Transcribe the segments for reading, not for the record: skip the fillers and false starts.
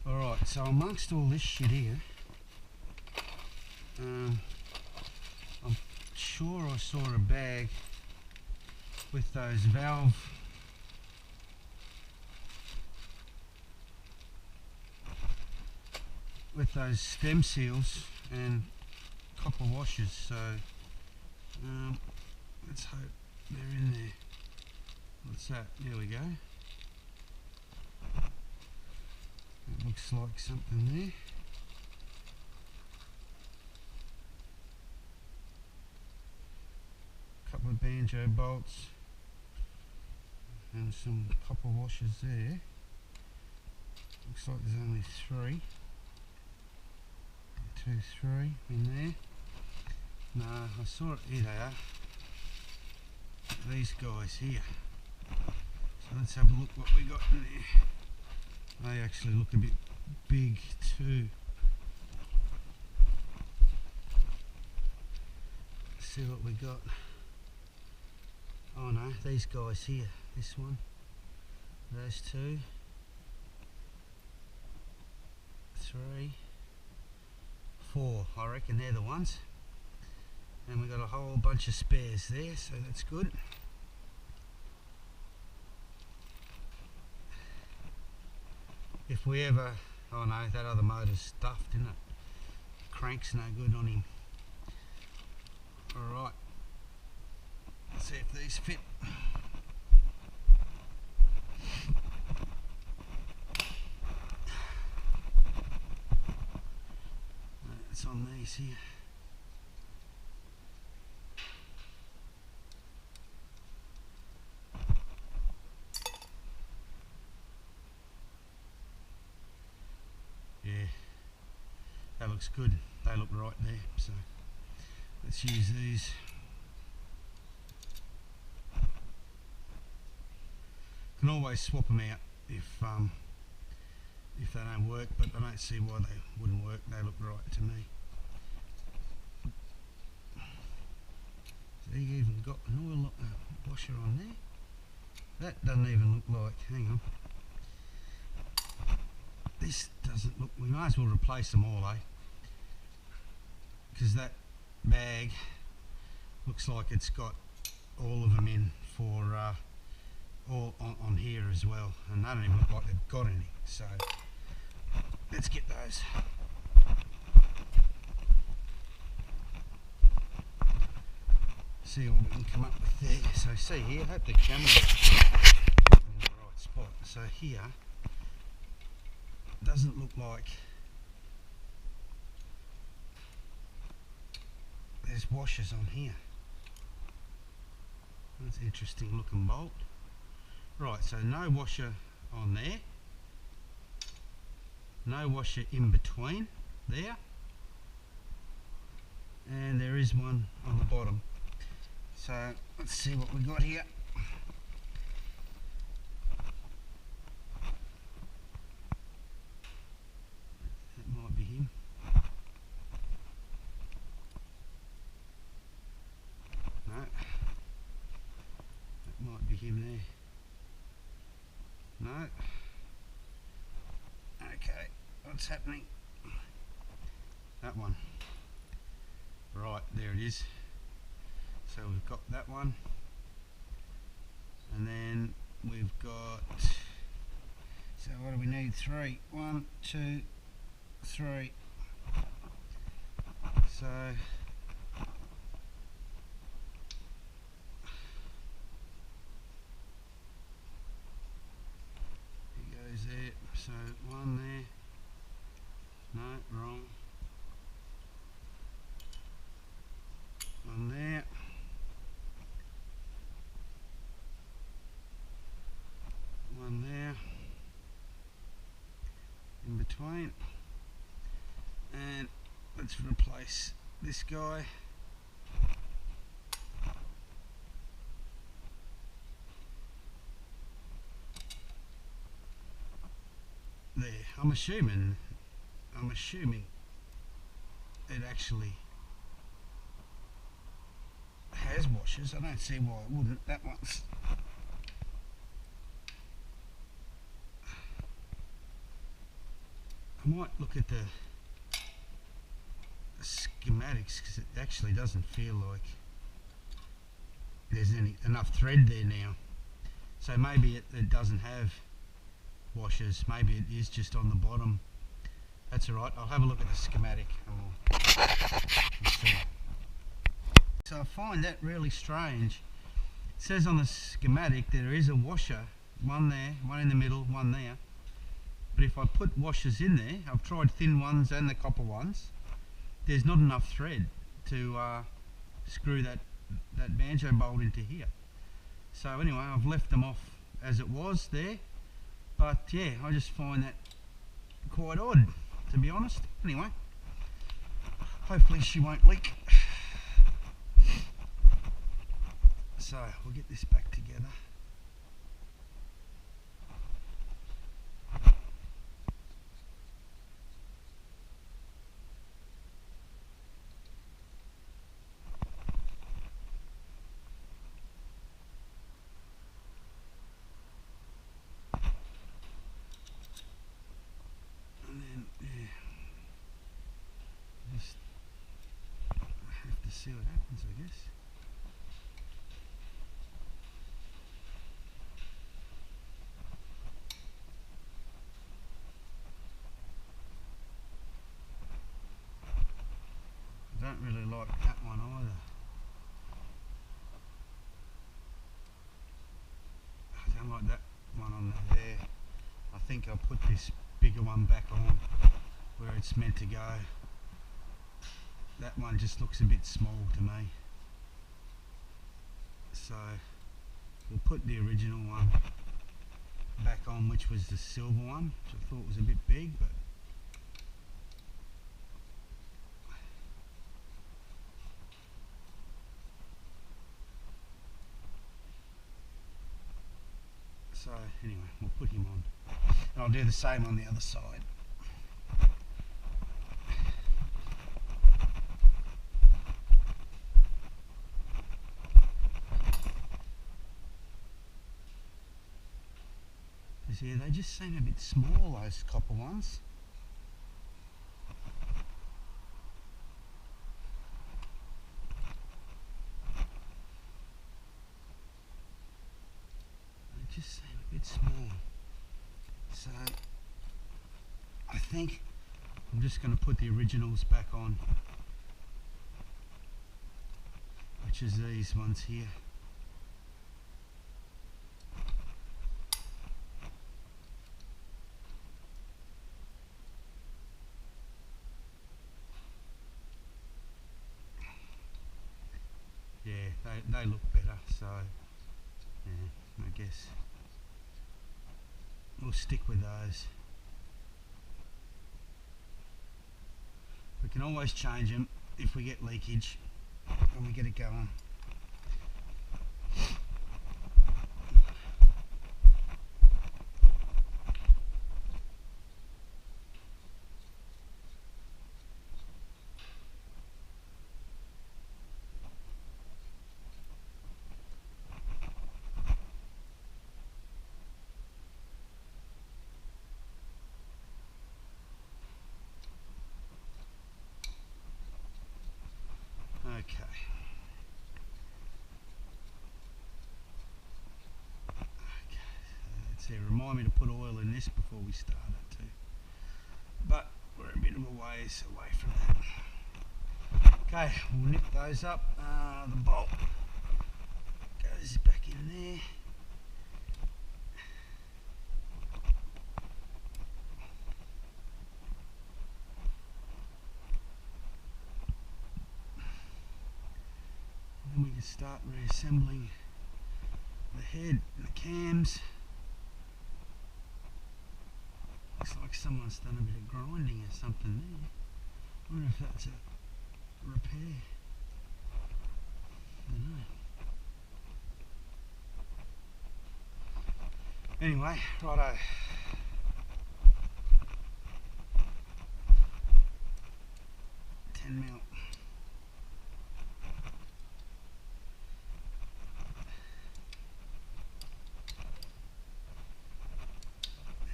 Alright, so amongst all this shit here, I'm sure I saw a bag with those stem seals and copper washers, so let's hope they're in there. What's that? There we go. It looks like something there. Couple of banjo bolts and some copper washers there. Looks like there's only 3. 2, 3 in there. No, I saw it. Here they are. These guys here. So let's have a look what we got in there. They actually look a bit big too. Let's see what we got. Oh no, these guys here. This one. Those 2. 3. 4. I reckon they're the ones. And we got a whole bunch of spares there, so that's good. If we ever, oh no, that other motor's stuffed, isn't it? Crank's no good on him. Alright, let's see if these fit. It's on these here. Yeah, that looks good. They look right there, so let's use these. Can always swap them out if they don't work, but I don't see why they wouldn't work. They look right to me. So you even got an oil washer on there. That doesn't even look like, hang on. This doesn't look, we might as well replace them all, eh? Because that bag looks like it's got all of them in for all on here as well, and they don't even look like they've got any. So let's get those. See what we can come up with there. So see here, I hope the camera's in the right spot. So here, doesn't look like there's washers on here. That's an interesting looking bolt. Right, so no washer on there. No washer in between there. And there is one on the bottom. So let's see what we got here. That might be him. No. That might be him there. No. Okay, what's happening? That one. Right, there it is. So we've got that one. And then we've got, so what do we need? 3. 1, 2, 3. So he goes there. So 1 there. No, wrong. 1 there. 1 there. In between. And let's replace this guy. There. I'm assuming it actually has washers. I don't see why it wouldn't. That one's I might look at the schematics because it actually doesn't feel like there's enough thread there now. So maybe it doesn't have washers, maybe it is just on the bottom. That's alright, I'll have a look at the schematic and we'll see. So I find that really strange. It says on the schematic there is a washer, one there, one in the middle, one there. But if I put washers in there, I've tried thin ones and the copper ones, there's not enough thread to screw that banjo bolt into here. So anyway, I've left them off as it was there. But yeah, I just find that quite odd, to be honest. Anyway, hopefully she won't leak. So we'll get this back together. And then, yeah, just have to see what happens, I guess. I don't really like that one either. I don't like that one on there. I think I'll put this bigger one back on where it's meant to go. That one just looks a bit small to me. So we'll put the original one back on, which was the silver one, which I thought was a bit big, but so anyway, we'll put him on. And I'll do the same on the other side. Because yeah, they just seem a bit small, those copper ones. They just seem a bit small. So I think I'm just going to put the originals back on, which is these ones here. Yeah, they look better, so yeah, I guess we'll stick with those. We can always change them if we get leakage and we get it going. Okay. Let's see, remind me to put oil in this before we start it too. But we're a bit of a ways away from that. Okay, we'll nip those up. The bolt goes back in there. We can start reassembling the head and the cams. Looks like someone's done a bit of grinding or something there. I wonder if that's a repair. I don't know. Anyway, righto. $10 mil.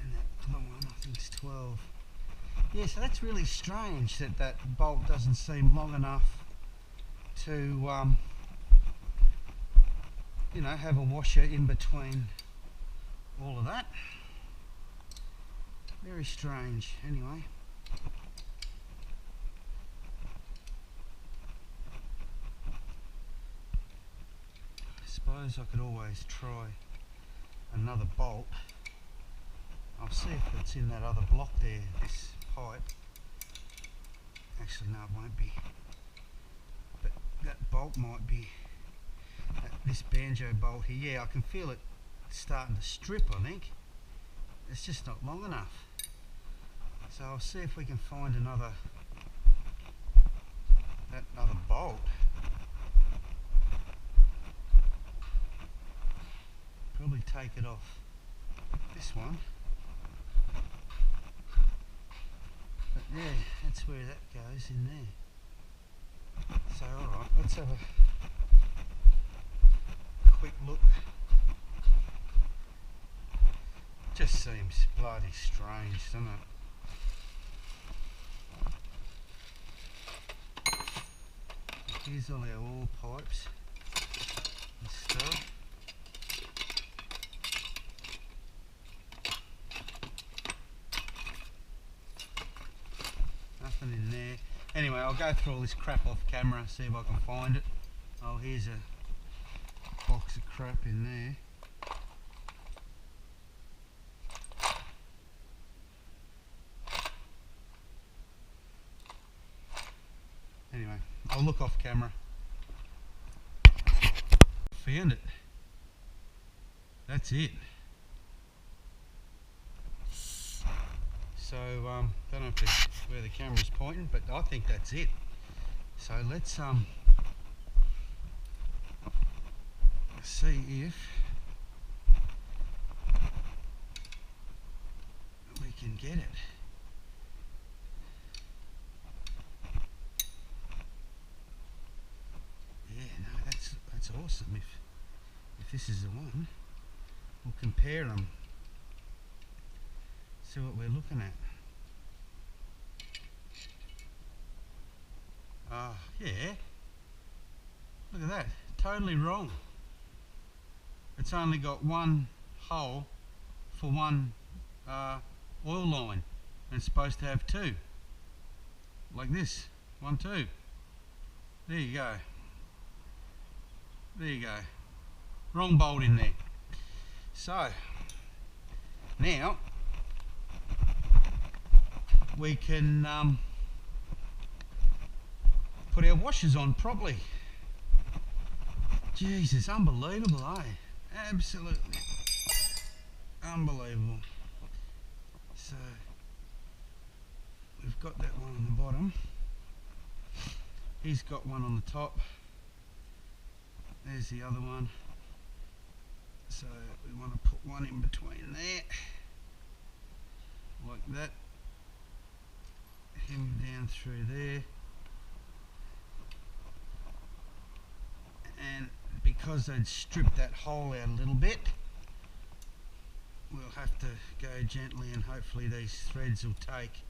And that other one I think is 12. Yeah, so that's really strange that that bolt doesn't seem long enough to, you know, have a washer in between all of that. Very strange. Anyway. I suppose I could always try another bolt. I'll see if it's in that other block there, this pipe. Actually no, it won't be. But that bolt might be, this banjo bolt here. Yeah, I can feel it starting to strip, I think. It's just not long enough. So I'll see if we can find another bolt. Probably take it off this one. But yeah, that's where that goes, in there. So alright, let's have a quick look. Just seems bloody strange, doesn't it? Here's all our oil pipes and stuff. Nothing in there. Anyway, I'll go through all this crap off camera, see if I can find it. Oh, here's a box of crap in there. Anyway, I'll look off camera. Found it. That's it. So, don't know if it's where the camera's pointing, but I think that's it. So let's see if we can get it. Yeah, no, that's awesome. If this is the one, we'll compare them. See what we're looking at. Ah, yeah. Look at that. Totally wrong. It's only got one hole for one oil line, and it's supposed to have two. Like this. 1, 2. There you go. There you go. Wrong bolt in there. So now we can put our washers on properly. Jesus, unbelievable, eh? Absolutely unbelievable. So we've got that one on the bottom. He's got one on the top. There's the other one. So we want to put one in between there, like that. Him down through there. And because they'd stripped that hole out a little bit, we'll have to go gently and hopefully these threads will take.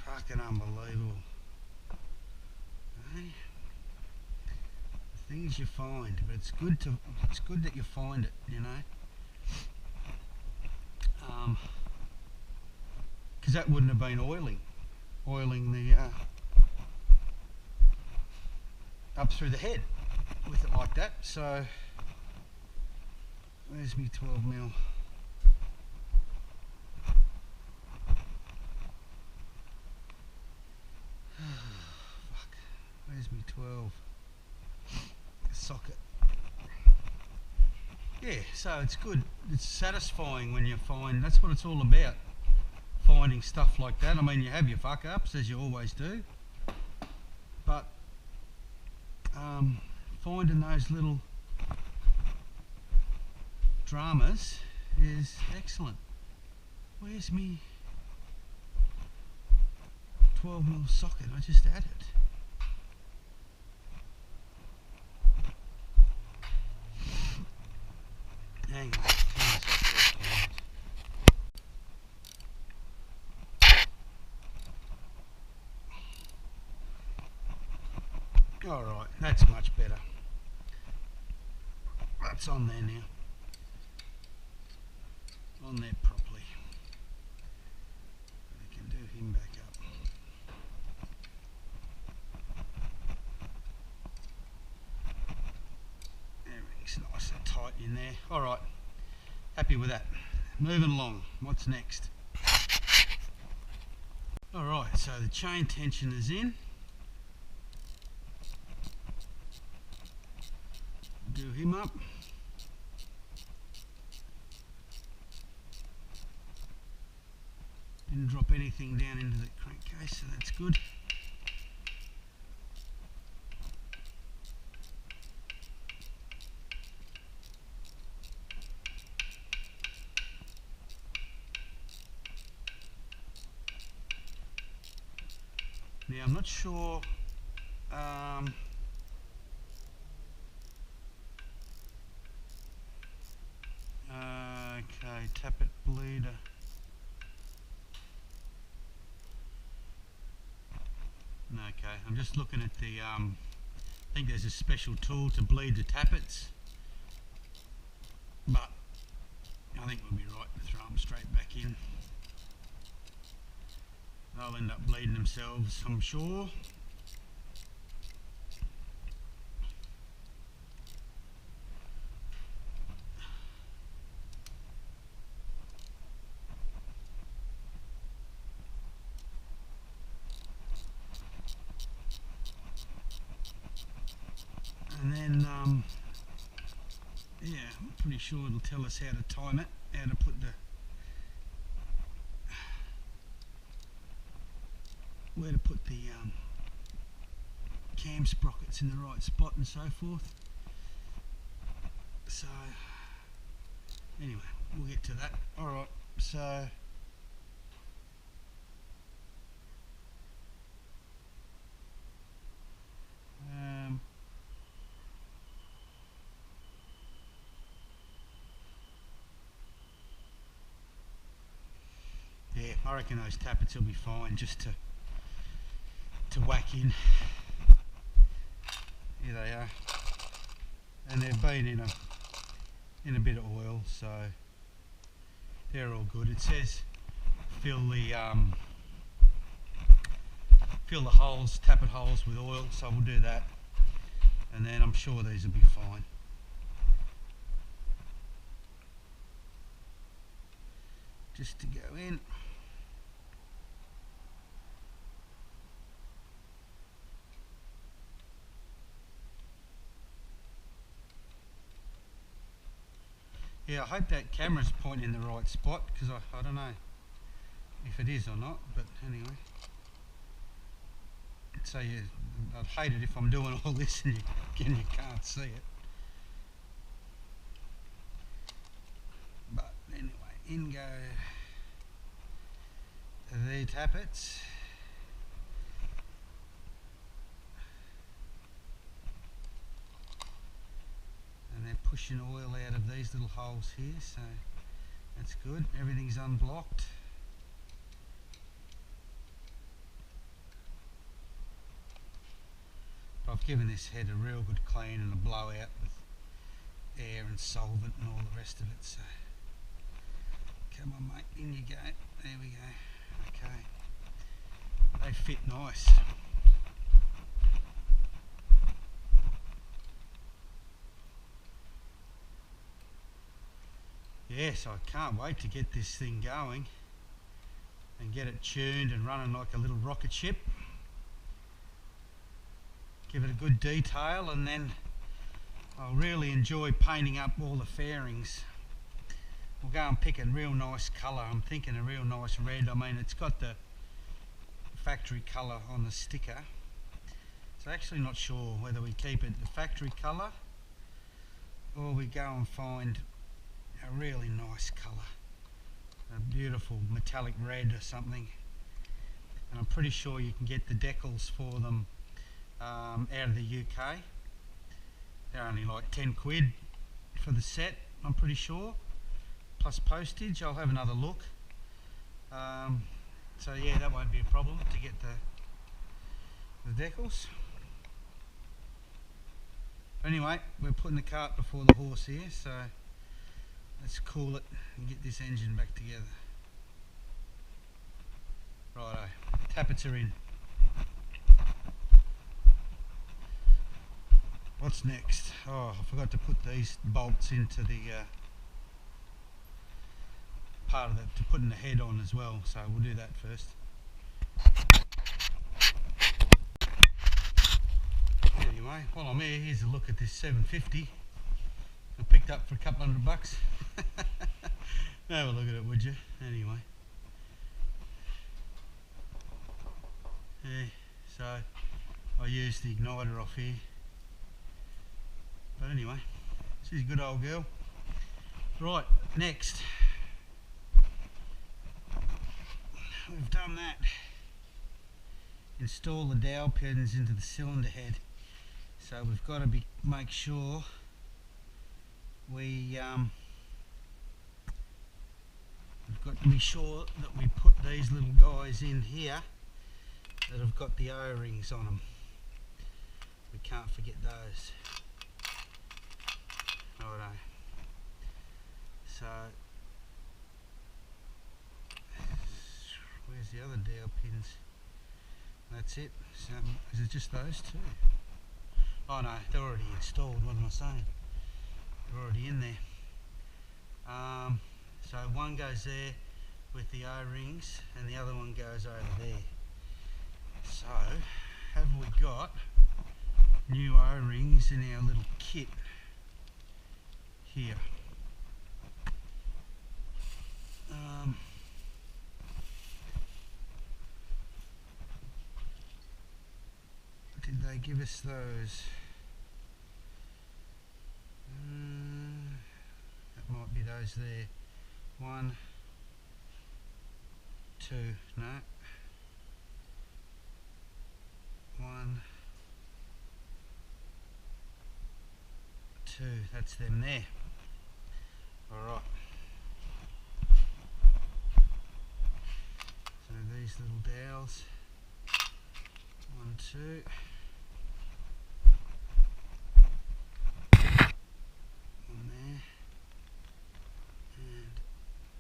Fucking unbelievable. Okay. The things you find, but it's good that you find it, you know. Because that wouldn't have been oiling the up through the head with it like that. So where's me 12mm? Fuck. Where's me 12 socket? Yeah, so it's good. It's satisfying when you find. That's what it's all about. Finding stuff like that. I mean, you have your fuck ups as you always do, but finding those little dramas is excellent. Where's me 12mm socket? I just added. Hang on, turn this off for a moment. Alright, that's much better. That's on there now. On there properly. We can do him back up. Everything's nice and tight in there. Alright, happy with that. Moving along, what's next? Alright, so the chain tension is in. Do him up. Didn't drop anything down into the crankcase, so that's good. Now I'm not sure okay, tappet bleeder. Okay, I'm just looking at the I think there's a special tool to bleed the tappets, but I think we'll be right to throw them straight back in. They'll end up bleeding themselves, I'm sure. And then, yeah, I'm pretty sure it'll tell us how to time it, how to put the where to put the cam sprockets in the right spot and so forth. So anyway, we'll get to that. Alright, so yeah, I reckon those tappets will be fine just to whack in. Here they are, and they've been in a bit of oil, so they're all good. It says fill the holes, tappet holes with oil, so we'll do that, and then I'm sure these will be fine. Just to go in. Yeah, I hope that camera's pointing in the right spot, because I don't know if it is or not, but anyway. So I'd hate it if I'm doing all this and you can't see it. But anyway, in go the tappets. And they're pushing oil out of these little holes here, so that's good. Everything's unblocked. I've given this head a real good clean and a blowout with air and solvent and all the rest of it, so come on mate, in you go. There we go. Okay, they fit nice. Yes, I can't wait to get this thing going and get it tuned and running like a little rocket ship. Give it a good detail, and then I'll really enjoy painting up all the fairings. We'll go and pick a real nice colour. I'm thinking a real nice red. I mean, it's got the factory colour on the sticker, so actually not sure whether we keep it the factory colour or we go and find a really nice colour, a beautiful metallic red or something. And I'm pretty sure you can get the decals for them out of the UK. They're only like 10 quid for the set, I'm pretty sure, plus postage. I'll have another look. So yeah, that won't be a problem to get the decals. Anyway, we're putting the cart before the horse here, so let's cool it and get this engine back together. Righto, tappets are in. What's next? Oh, I forgot to put these bolts into the part of it, to put in the head on as well, so we'll do that first. Anyway, while I'm here, here's a look at this 750 I picked up for a couple $100. Have a look at it, would you? Anyway, yeah, so I used the igniter off here, but anyway, she's a good old girl. Right, next, we've done that. Install the dowel pins into the cylinder head. So we've got to make sure we've got to be sure that we put these little guys in here that have got the O-rings on them. We can't forget those. Righto. So where's the other dowel pins? That's it. So is it just those two? Oh no, they're already installed. What am I saying? They're already in there. So one goes there with the O-rings and the other one goes over there. So have we got new O-rings in our little kit here? Did they give us those? That might be those there. 1, 2, no. 1, 2, that's them there. Alright. So these little dowels. 1, 2. One there. And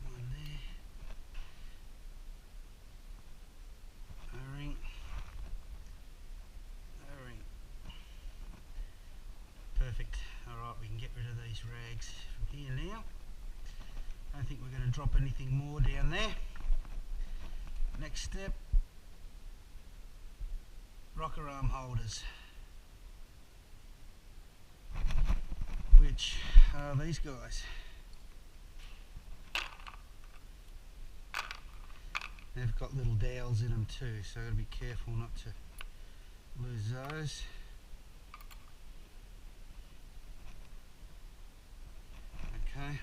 one there. O-ring. O-ring. Perfect. Alright, we can get rid of these rags from here now. I don't think we're going to drop anything more down there. Next step, rocker arm holders, which are these guys. They've got little dowels in them too, so gotta be careful not to lose those. Okay.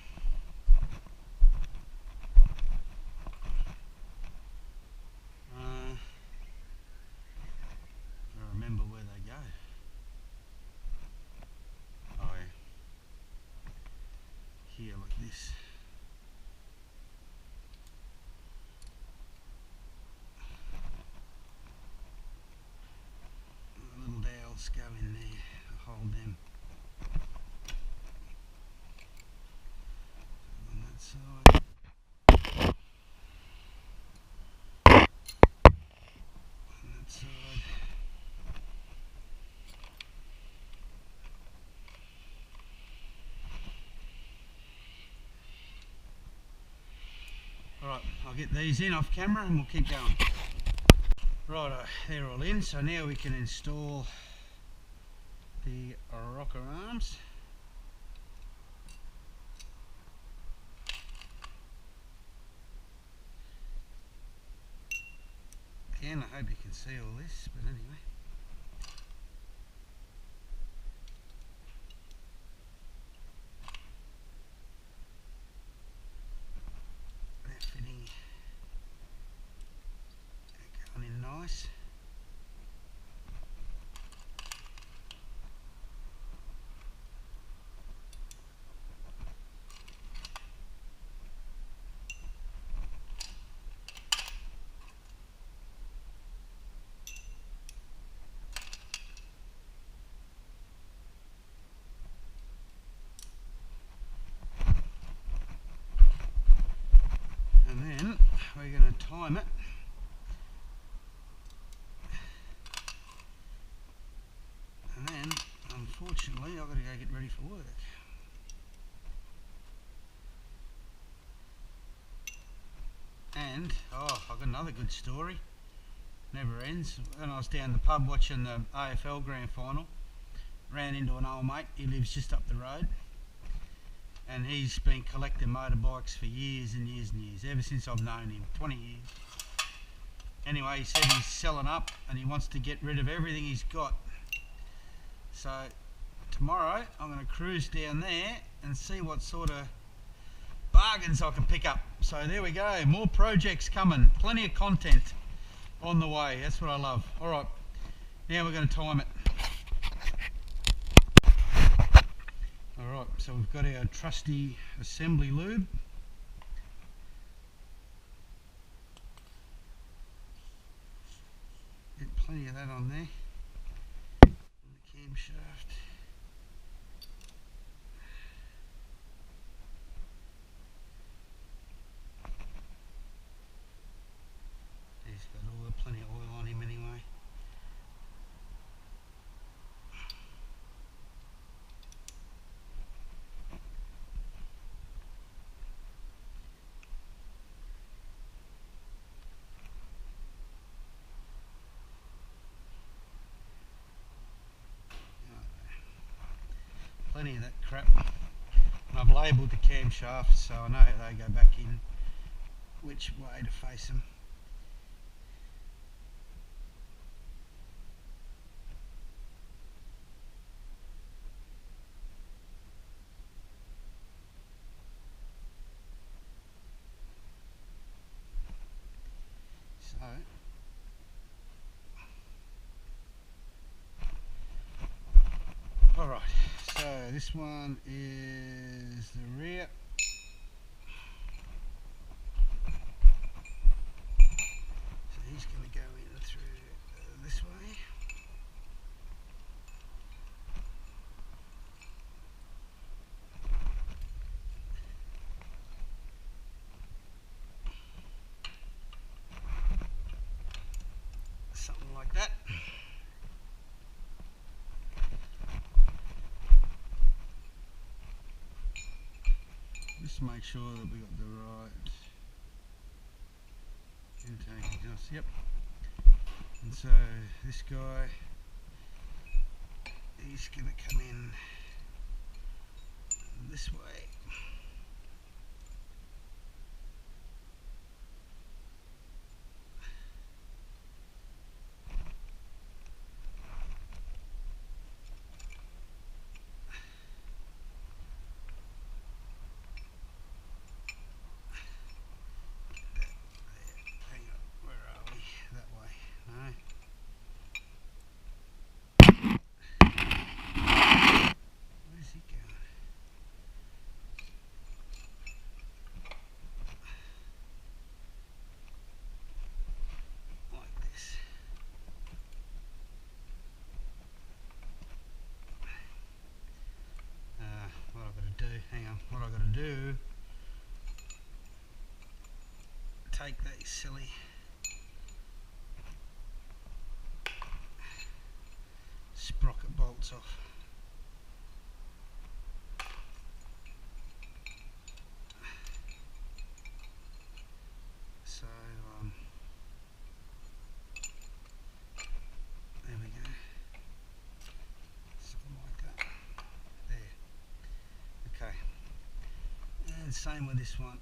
I remember where they go. Oh yeah. Here like this. Little dowels go in there, hold them. On that side. On that side. Alright, I'll get these in off camera and we'll keep going. Righto, they're all in, so now we can install the rocker arms. Again, I hope you can see all this, but anyway. They're fitting, they're going in nice. time it. And then, unfortunately, I've got to go get ready for work. And, oh, I've got another good story. Never ends. When I was down the pub watching the AFL Grand Final, ran into an old mate. He lives just up the road. And he's been collecting motorbikes for years and years and years, ever since I've known him, 20 years. Anyway, he said he's selling up and he wants to get rid of everything he's got. So tomorrow I'm going to cruise down there and see what sort of bargains I can pick up. So there we go, more projects coming, plenty of content on the way. That's what I love. All right, now we're going to time it. Alright, so we've got our trusty assembly lube. Get plenty of that on there. And the camshaft. He's got plenty of oil on him anyway. Plenty of that crap. And I've labelled the camshafts so I know how they go back in, which way to face them. So alright, so this one is the rear. So he's going to go in through this way. Something like that. Just to make sure that we got the right intake exhaust. Yep. And so this guy, he's going to come in this way. What I've got to do, take these silly sprocket bolts off. So there we go, something like that. There. Okay. And same with this one.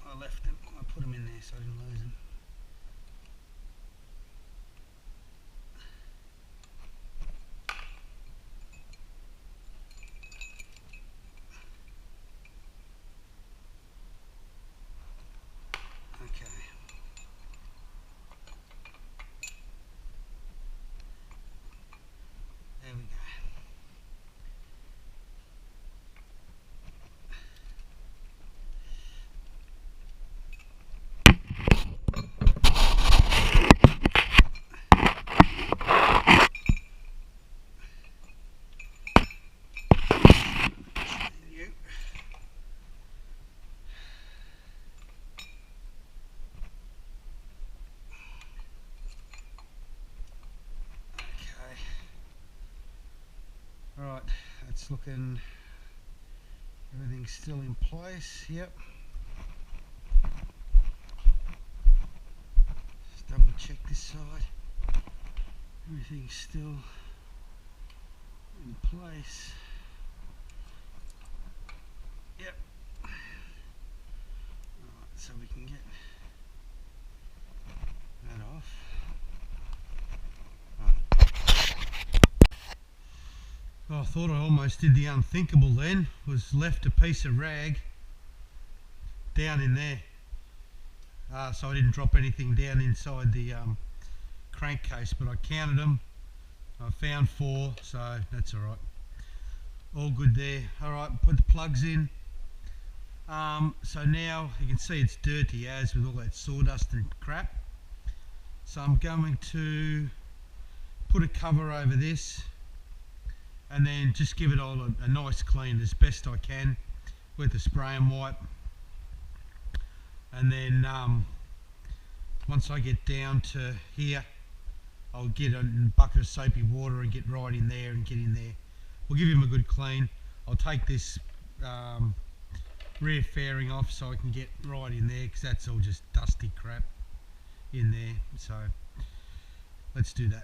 I left them, I put them in there so I didn't lose them. Okay. There we go. it's looking, everything's still in place. Yep. Just double check this side. Everything's still in place. Yep. Alright, so we can get that off. Oh, I thought I almost did the unthinkable then, was left a piece of rag down in there. So I didn't drop anything down inside the crankcase, but I counted them. I found 4, so that's alright. All good there. Alright, put the plugs in. So now you can see it's dirty as with all that sawdust and crap. So I'm going to put a cover over this and then just give it all a nice clean as best I can with a spray and wipe. And then once I get down to here, I'll get a bucket of soapy water and get right in there and get in there. We'll give him a good clean. I'll take this rear fairing off so I can get right in there, because that's all just dusty crap in there. So let's do that.